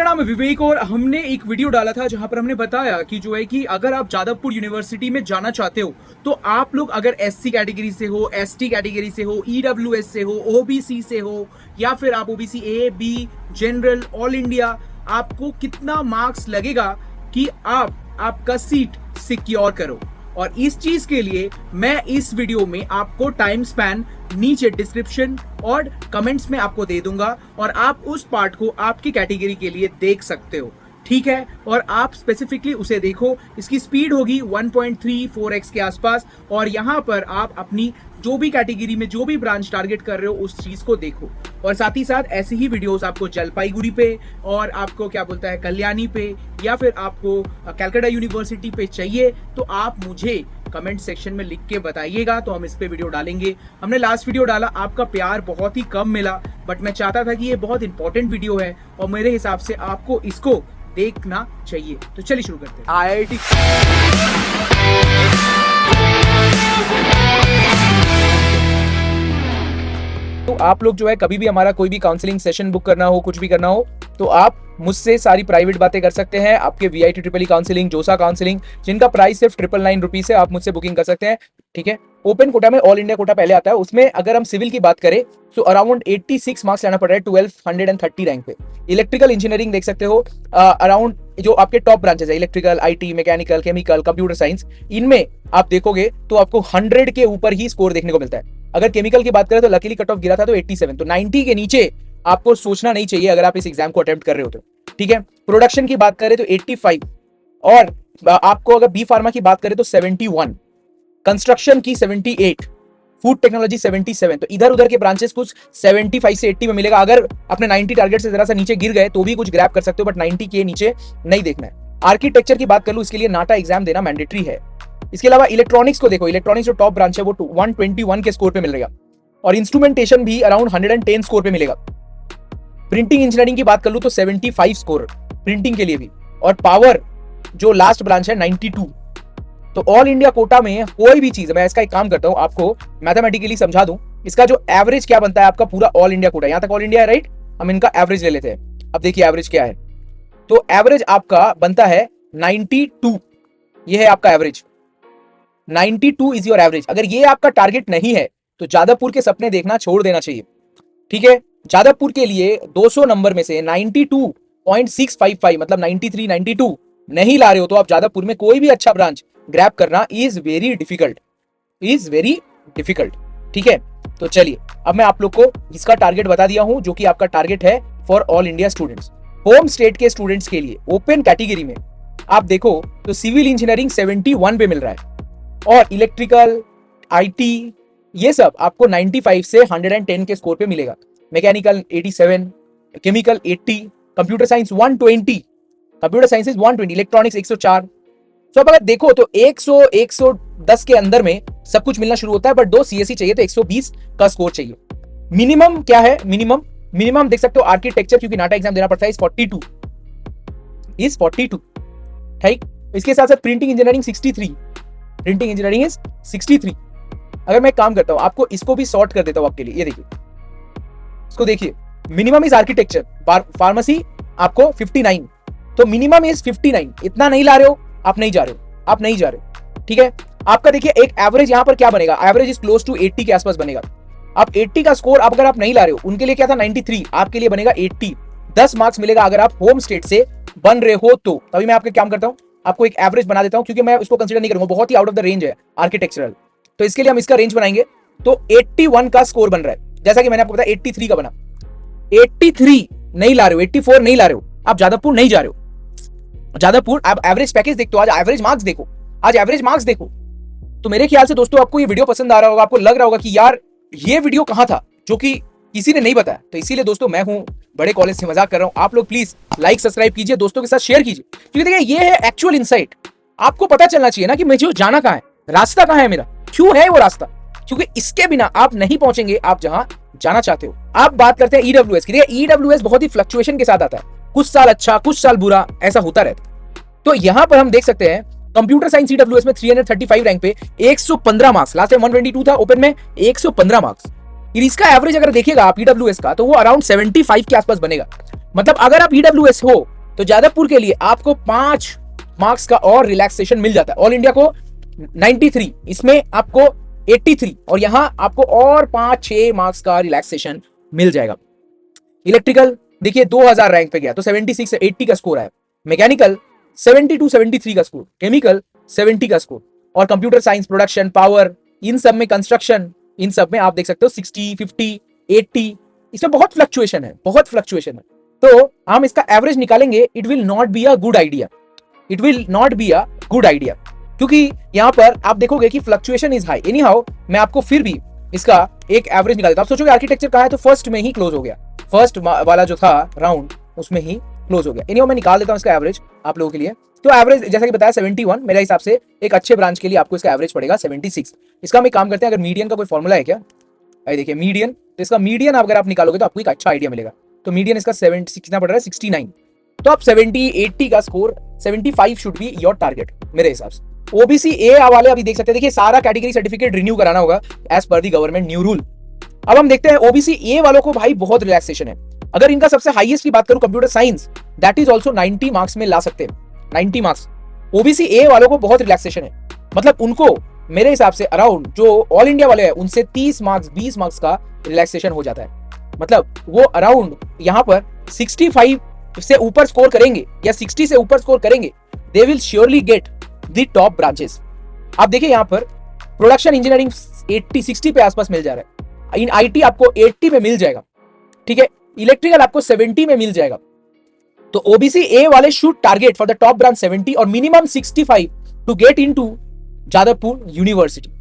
मेरा नाम है विवेक और हमने एक वीडियो डाला था जहां पर हमने बताया कि जो है कि अगर आप जादवपुर यूनिवर्सिटी में जाना चाहते हो तो आप लोग अगर एससी कैटेगरी से हो, एसटी कैटेगरी से हो, ईडब्ल्यूएस से हो, ओबीसी से हो या फिर आप OBC A B general all India, आपको कितना मार्क्स लगेगा कि आप आपका सीट सिक्योर करो। और इस चीज के लिए मैं इस वीडियो में आपको टाइम स्पैन नीचे डिस्क्रिप्शन और कमेंट्स में आपको दे दूंगा और आप उस पार्ट को आपकी कैटेगरी के लिए देख सकते हो, ठीक है। और आप स्पेसिफिकली उसे देखो, इसकी स्पीड होगी 1.34x के आसपास और यहां पर आप अपनी जो भी कैटेगरी में जो भी ब्रांच टारगेट कर रहे हो उस चीज को देखो। और साथ ही साथ ऐसी ही वीडियोस आपको जलपाईगुड़ी पे और आपको क्या बोलता है कल्याणी पे या फिर आपको कलकत्ता यूनिवर्सिटी पे चाहिए तो आप मुझे कमेंट सेक्शन में लिख के बताइएगा, तो हम इस पे वीडियो डालेंगे। हमने लास्ट वीडियो डाला, आपका प्यार बहुत ही कम मिला, बट मैं चाहता था कि ये बहुत इंपॉर्टेंट वीडियो है और मेरे हिसाब से आपको इसको देखना चाहिए। तो चलिए शुरू करते हैं। आईआईटी तो आप लोग जो है कभी भी हमारा कोई भी काउंसलिंग सेशन बुक करना हो, कुछ भी करना हो, तो आप मुझसे सारी प्राइवेट बातें कर सकते हैं। आपके वीआईटी ट्रिपल ई काउंसलिंग, जोसा काउंसलिंग, जिनका प्राइस सिर्फ 999 रुपीज है, आप मुझसे बुकिंग कर सकते हैं, ठीक है। ओपन कोटा में ऑल इंडिया कोटा पहले आता है, उसमें अगर हम सिविल की बात करें तो अराउंड 86 मार्क्स लाना पड़ रहा है 1230 रैंक पे। इलेक्ट्रिकल इंजीनियरिंग देख सकते हो, अराउंड जो आपके टॉप ब्रांचेस है electrical, IT, mechanical, chemical, computer science, इनमें आप देखोगे तो आपको 100 के ऊपर ही स्कोर देखने को मिलता है। अगर केमिकल की बात करें तो लकीली कट ऑफ गिरा था तो 87, तो 90 के नीचे आपको सोचना नहीं चाहिए अगर आप इस एग्जाम को अटेम्प्ट कर रहे हो तो, ठीक है। प्रोडक्शन की बात करें तो 85 और आपको अगर बी फार्मा की बात करें तो 71, कंस्ट्रक्शन की 78, फूड टेक्नोलॉजी 77, तो इधर उधर के ब्रांचेस कुछ 75 से 80 में मिलेगा। अगर अपने 90 टारगेट से जरा सा नीचे गिर गए तो भी कुछ ग्रैब कर सकते हो, बट 90 के नीचे नहीं देखना है। आर्किटेक्चर की बात कर लूं, इसके लिए नाटा एग्जाम देना मैंडेटरी है। इसके अलावा इलेक्ट्रॉनिक्स को देखो, इलेक्ट्रॉनिक्स जो टॉप ब्रांच है वो 121 के स्कोर पे मिलेगा और इंस्ट्रूमेंटेशन भी अराउंड 110 स्कोर पे मिलेगा। प्रिंटिंग इंजीनियरिंग की बात कर लूं तो 75 स्कोर प्रिंटिंग के लिए भी, और पावर जो लास्ट ब्रांच है 92। तो ऑल इंडिया कोटा में कोई भी चीज, मैं इसका एक काम करता हूं, आपको मैथमेटिकली समझा दूं, इसका जो एवरेज क्या बनता है आपका पूरा ऑल इंडिया कोटा, यहां तक ऑल इंडिया है राइट, हम इनका एवरेज ले लेते हैं। अब देखिए एवरेज क्या है, तो एवरेज आपका बनता है 92, ये है आपका एवरेज, 92 इज योर एवरेज। अगर ये आपका टारगेट नहीं है तो जादवपुर के सपने देखना छोड़ देना चाहिए, ठीक है। जादवपुर के लिए 200 नंबर में से 92.655 मतलब 93, 92 नहीं ला रहे हो तो आप जादवपुर में कोई भी अच्छा ब्रांच ग्रैब करना इज वेरी डिफिकल्ट, ठीक है। तो चलिए अब मैं आप लोग को इसका टारगेट बता दिया हूं जो कि आपका टारगेट है for all India students. Home state के स्टूडेंट्स के लिए ओपन कैटेगरी में आप देखो तो सिविल इंजीनियरिंग 71 पे मिल रहा है और इलेक्ट्रिकल, आईटी, ये सब आपको 95 से 110 के स्कोर पे मिलेगा। Mechanical 87, chemical 80, computer science 120, computer sciences 120, electronics 104। तो अब अगर देखो तो 100, 110 के अंदर में सब कुछ मिलना शुरू होता है, बट 2 सीएससी चाहिए तो 120 का स्कोर चाहिए। मिनिमम क्या है, मिनिमम देख सकते हो आर्किटेक्चर, क्योंकि नाटा एग्जाम देना पड़ता है, इज 42, ठीक। इसके साथ साथ printing engineering 63, printing engineering is 63। अगर मैं काम करता हूं आपको इसको भी सॉर्ट कर देता हूं आपके लिए, ये देखिए इसको देखिए, मिनिमम इज आर्किटेक्चर, फार्मेसी आपको 59, तो मिनिमम इज 59, इतना नहीं ला रहे हो आप नहीं जा रहे हो, ठीक है। आपका देखिए एक एवरेज यहां पर क्या बनेगा, एवरेज इज क्लोज टू 80 के आसपास बनेगा। आप 80 का स्कोर अगर आप नहीं ला रहे हो, उनके लिए क्या था 93, आपके लिए बनेगा 80, 10 मार्क्स मिलेगा अगर आप होम स्टेट से बन रहे हो तो। तभी मैं आपके काम करता हूं, आपको एक एवरेज बना देता हूं, क्योंकि मैं उसको कंसीडर नहीं करूंगा, बहुत ही आउट ऑफ द रेंज है आर्किटेक्चरल, तो इसके लिए हम इसका रेंज बनाएंगे। तो 81 का स्कोर बन रहा है, जैसा कि मैंने आपको बताया 83 का बना, 83 नहीं ला रहे हो, 84 नहीं ला रहे हो, आप जादवपुर नहीं जा रहे हो। जादवपुर आप एवरेज पैकेज देखते हो, आज एवरेज मार्क्स देखो, तो मेरे ख्याल से दोस्तों आपको ये वीडियो पसंद आ रहा होगा, आपको लग रहा होगा कि यार ये वीडियो कहां था जो कि किसी ने नहीं बताया। तो इसीलिए दोस्तों मैं हूं बड़े कॉलेज से मजाक कर रहा हूं, आप लोग प्लीज लाइक सब्सक्राइब कीजिए, दोस्तों के साथ शेयर कीजिए, क्योंकि देखिए ये है एक्चुअल इनसाइट। आपको पता चलना चाहिए ना कि मुझे जाना कहां है, रास्ता कहां है मेरा, क्यों है वो रास्ता, क्योंकि इसके बिना आप नहीं पहुंचेंगे आप जहां जाना चाहते हो। आप बात करते हैं ईडब्ल्यूएस की, देखिए ईडब्ल्यूएस बहुत ही फ्लक्चुएशन के साथ आता है, कुछ साल अच्छा कुछ साल बुरा, ऐसा होता रहता है। तो यहां पर हम देख सकते हैं कंप्यूटर साइंस ईडब्ल्यूएस में 335 रैंक पे 115 मार्क्स, लास्ट टाइम 122 था, ओपन में 115 मार्क्स। इसका एवरेज अगर देखिएगा आप ईडब्ल्यूएस का तो वो अराउंड 75 के आसपास बनेगा। मतलब अगर आप ईडब्ल्यूएस हो तो जादवपुर के लिए आपको 5 मार्क्स का और रिलैक्सेशन मिल जाता है। ऑल इंडिया को 93, इसमें आपको 83 और यहां आपको और 5-6 मार्क्स का रिलैक्सेशन मिल जाएगा। इलेक्ट्रिकल देखिए 2000 रैंक पे गया तो 76 से 80 का स्कोर है। मैकेनिकल 72-73 का स्कोर, केमिकल 70 का स्कोर, और कंप्यूटर साइंस, प्रोडक्शन, पावर, इन सब में, कंस्ट्रक्शन, इन सब में आप देख सकते हो 60, 50, 80, इसमें बहुत फ्लक्चुएशन है, बहुत फ्लक्चुएशन है। तो हम इसका एवरेज निकालेंगे, it will not be a good idea, it will not be a good idea, क्योंकि यहां पर आप देखोगे कि fluctuation is high. Any how मैं आपको फिर भी इसका एक एवरेज निकाल देता हूं। आप सोचोगे आर्किटेक्चर कहां है, तो फर्स्ट में ही क्लोज हो गया, फर्स्ट वाला जो था राउंड उसमें ही क्लोज हो गया। एनी हाउ मैं निकाल देता हूं इसका एवरेज आप लोगों के लिए। तो एवरेज जैसा कि बताया 71, मेरे हिसाब से एक अच्छे ब्रांच के लिए आपको इसका एवरेज पड़ेगा 76। इसका हम एक काम करते हैं, अगर मीडियन का कोई फॉर्मूला है क्या, अरे देखिए मीडियन, तो इसका मीडियन अगर आप निकालोगे तो आपको एक अच्छा आइडिया मिलेगा। तो मीडियन इसका 70 कितना पड़ रहा है, 69। तो आप 70, 80 का score, 75 should be your target मेरे हिसाब से। ओबीसी ए वाले अभी देख सकते हैं, देखिए सारा कैटेगरी सर्टिफिकेट रिन्यू कराना होगा एज पर दी गवर्नमेंट न्यू रूल। अब हम देखते हैं ओबीसी ए वालों को भाई बहुत रिलैक्सेशन है। अगर इनका सबसे हाईएस्ट की बात करूं computer science, that is also 90 marks में ला सकते हैं, 90 मार्क्स। ओबीसी ए वालों को बहुत रिलैक्सेशन है, मतलब उनको मेरे हिसाब से अराउंड जो ऑल इंडिया वाले हैं उनसे 30 मार्क्स 20 मार्क्स का रिलैक्सेशन हो जाता है। मतलब वो अराउंड यहां पर 65 से ऊपर स्कोर करेंगे या 60 से ऊपर स्कोर करेंगे, they will surely get the top branches. आप देखिए यहां पर प्रोडक्शन इंजीनियरिंग 80-60 पे आसपास मिल जा रहा है, इन आईटी आपको 80 में मिल जाएगा, ठीक है, इलेक्ट्रिकल आपको 70 में मिल जाएगा। तो ओबीसी ए वाले should target for the top branch 70 और minimum 65 to get into Jadavpur university.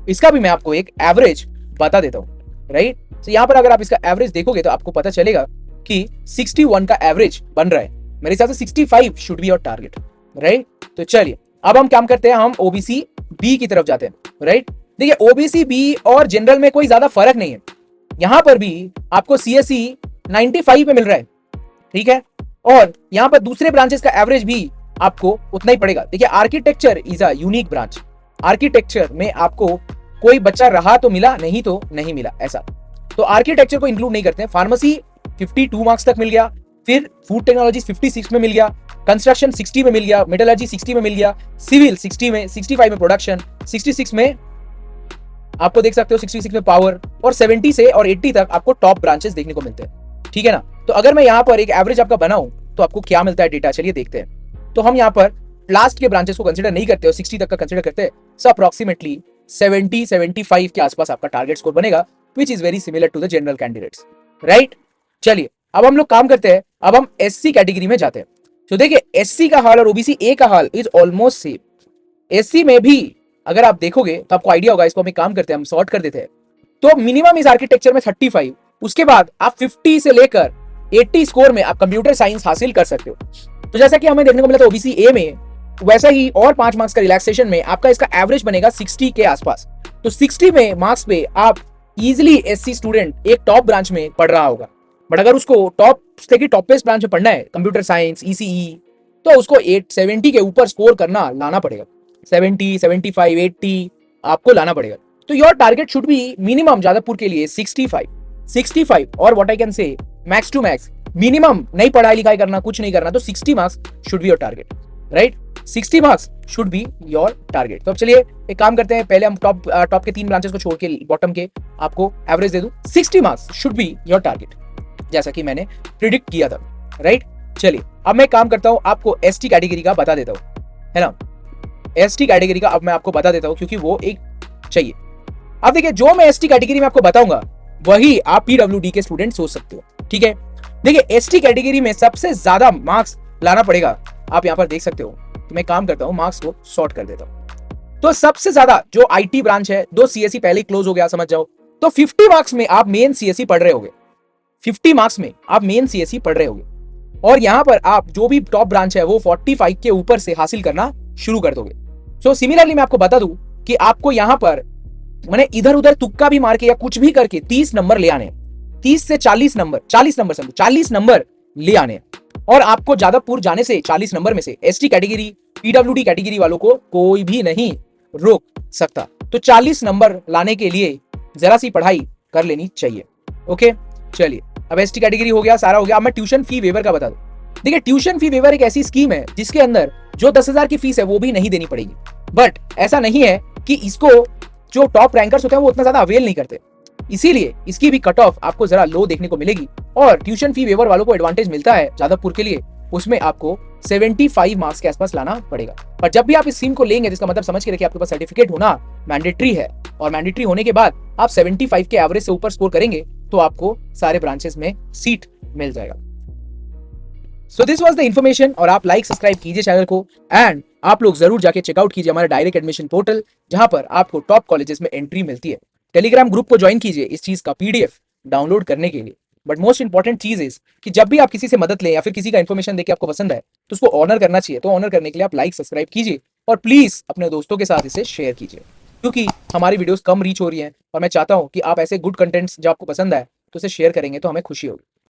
इसका भी मैं आपको एक एवरेज बता देता हूं, राइट। तो यहां पर अगर आप इसका एवरेज देखोगे तो आपको पता चलेगा कि 61 का एवरेज बन रहा है। मेरे हिसाब से 65 should be your target, right. तो चलिए अब हम क्या करते हैं, हम ओबीसी बी की तरफ जाते हैं, राइट। देखिए ओबीसी बी और जनरल में कोई ज्यादा फर्क नहीं है, यहां पर भी आपको सीएसई 95 पे मिल रहा है, ठीक है, और यहां पर दूसरे ब्रांचेस का एवरेज भी आपको उतना ही पड़ेगा। देखिए architecture is a unique branch, architecture में आपको कोई बच्चा रहा तो मिला, नहीं तो नहीं मिला, ऐसा। तो आर्किटेक्चर को इंक्लूड नहीं करते हैं। फार्मेसी 52 मार्क्स तक मिल गया, फिर फूड टेक्नोलॉजी 56 में मिल गया, कंस्ट्रक्शन 60 में मिल गया, मेटलर्जी 60 में मिल गया, सिविल 60 में, 65 में प्रोडक्शन, 66 में आपको देख सकते हो, 66 में पावर, और 70 से और 80 तक आपको टॉप ब्रांचेस देखने को मिलते हैं, ठीक है ना। तो अगर मैं यहाँ पर एक एवरेज आपका बनाऊं तो आपको क्या मिलता है डेटा, चलिए देखते हैं। तो हम यहाँ पर लास्ट के ब्रांचेस को कंसीडर नहीं करते और 60 तक का कंसीडर करते हैं, सो अप्रॉक्सीमेटली 70-75 के आसपास आपका टारगेट स्कोर बनेगा, which is very similar to the general candidates, right. चलिए अब हम लोग काम करते हैं, अब हम एससी कैटेगरी में जाते हैं। तो देखिए एससी का हाल और ओबीसी ए का हाल इज ऑलमोस्ट सेम। एससी में भी अगर आप देखोगे तो आपको आइडिया होगा, इसको हम एक काम करते हैं, हम सॉर्ट कर देते हैं। तो मिनिमम इस आर्किटेक्चर में 35, उसके बाद आप 50 से लेकर 80 स्कोर में आप कंप्यूटर साइंस हासिल कर सकते हो। तो जैसा कि हमें देखने को मिला था ओबीसी ए में, वैसा ही और 5 मार्क्स का रिलैक्सेशन में आपका इसका एवरेज बनेगा 60 के आसपास। तो 60 में मार्क्स पे आप इजिली एससी स्टूडेंट एक टॉप ब्रांच में पढ़ रहा होगा। बट अगर उसको टॉपेस्ट ब्रांच में पढ़ना है, कंप्यूटर साइंस, ईसीई, तो उसको 70 के ऊपर स्कोर करना लाना पड़ेगा, 70, 75, 80 आपको लाना पड़ेगा। तो your target should be minimum Jadavpur के लिए 65 और what I can say max to max minimum, नहीं पढ़ाई लिखाई करना, कुछ नहीं करना, तो 60 marks should be your target, right. 60 marks should be your target. तो अब चलिए एक काम करते हैं, पहले हम टॉप के 3 ब्रांचेस को छोड़ के बॉटम के आपको एवरेज दे दूं। 60 marks should be your target, जैसा कि मैंने प्रिडिक्ट किया था, राइट। चलिए अब मैं काम करता हूं, आपको एसटी कैटेगरी का बता देता हूं, है ना। एसटी कैटेगरी का अब मैं आपको बता देता हूं, क्योंकि वो एक चाहिए। अब देखिए जो मैं एसटी कैटेगरी में आपको बताऊंगा वही आप पीडब्ल्यूडी के स्टूडेंट सोच सकते हो, ठीक है। देखिए एसटी कैटेगरी में सबसे ज्यादा मार्क्स लाना पड़ेगा, आप यहां पर देख सकते हो। तो मैं काम करता हूं, मार्क्स को सॉर्ट कर देता हूं। तो सबसे ज्यादा जो आईटी ब्रांच है, 2 सीएससी पहले क्लोज हो गया समझ जाओ, तो 50 मार्क्स में आप मेन सीएससी पढ़ रहे होगे, 50 मार्क्स में आप मेन सीएससी पढ़ रहे होगे, और यहां पर आप जो भी टॉप ब्रांच है वो 45 के ऊपर से हासिल करना शुरू कर दोगे। सो सिमिलरली मैं आपको बता दूं कि आपको यहां पर मैंने इधर उधर तुक्का भी मार के या कुछ भी करके 30 नंबर ले आने, 30 से 40 नंबर, 40 नंबर ले आने, और आपको जादवपुर जाने से 40 नंबर में से एसटी कैटेगरी, पीडब्ल्यूडी कैटेगरी वालों को कोई भी नहीं रोक सकता। तो 40 नंबर लाने के लिए जरा सी पढ़ाई कर लेनी चाहिए, ओके। चलिए अब एसटी कैटेगरी हो गया, सारा हो गया। अब मैं ट्यूशन फी वेवर का बता दूं। देखिए, ट्यूशन फी वेवर एक ऐसी स्कीम है जिसके अंदर जो 10,000 की फीस है वो भी नहीं देनी पड़ेगी, बट ऐसा नहीं है कि इसको जो टॉप रैंकर्स होते हैं वो उतना ज्यादा अवेल नहीं करते, इसीलिए इसकी भी कट ऑफ आपको जरा लो देखने को मिलेगी। और ट्यूशन फी वेवर वालों को एडवांटेज मिलता है जादवपुर के लिए, उसमें आपको 75 मार्क्स के आसपास लाना पड़ेगा। पर जब भी आप इस स्कीम को लेंगे, जिसका मतलब समझ के रखिए आपके पास सर्टिफिकेट होना मैंडेटरी है, और मैंडेटरी होने के बाद आप 75 के एवरेज से ऊपर स्कोर करेंगे तो आपको सारे ब्रांचेस में सीट मिल जाएगा। So this was the information, और आप लाइक सब्सक्राइब कीजिए चैनल को, एंड आप लोग जरूर जाके चेकआउट कीजिए हमारा डायरेक्ट एडमिशन पोर्टल, जहां पर आपको टॉप कॉलेजेस में एंट्री मिलती है। टेलीग्राम ग्रुप को ज्वाइन कीजिए इस चीज का पीडीएफ डाउनलोड करने के लिए। बट मोस्ट इंपॉर्टेंट चीज इज कि जब भी आप किसी से मदद लें या फिर किसी का इन्फॉर्मेशन देके आपको पसंद है तो उसको ऑनर करना चाहिए। तो ऑनर करने के लिए आप लाइक सब्सक्राइब कीजिए, और प्लीज अपने दोस्तों के साथ इसे शेयर कीजिए, क्योंकि हमारी वीडियोस कम रीच हो रही हैं और मैं चाहता हूं कि आप ऐसे गुड कंटेंट्स जो आपको पसंद आए तो उसे शेयर करेंगे तो हमें खुशी होगी।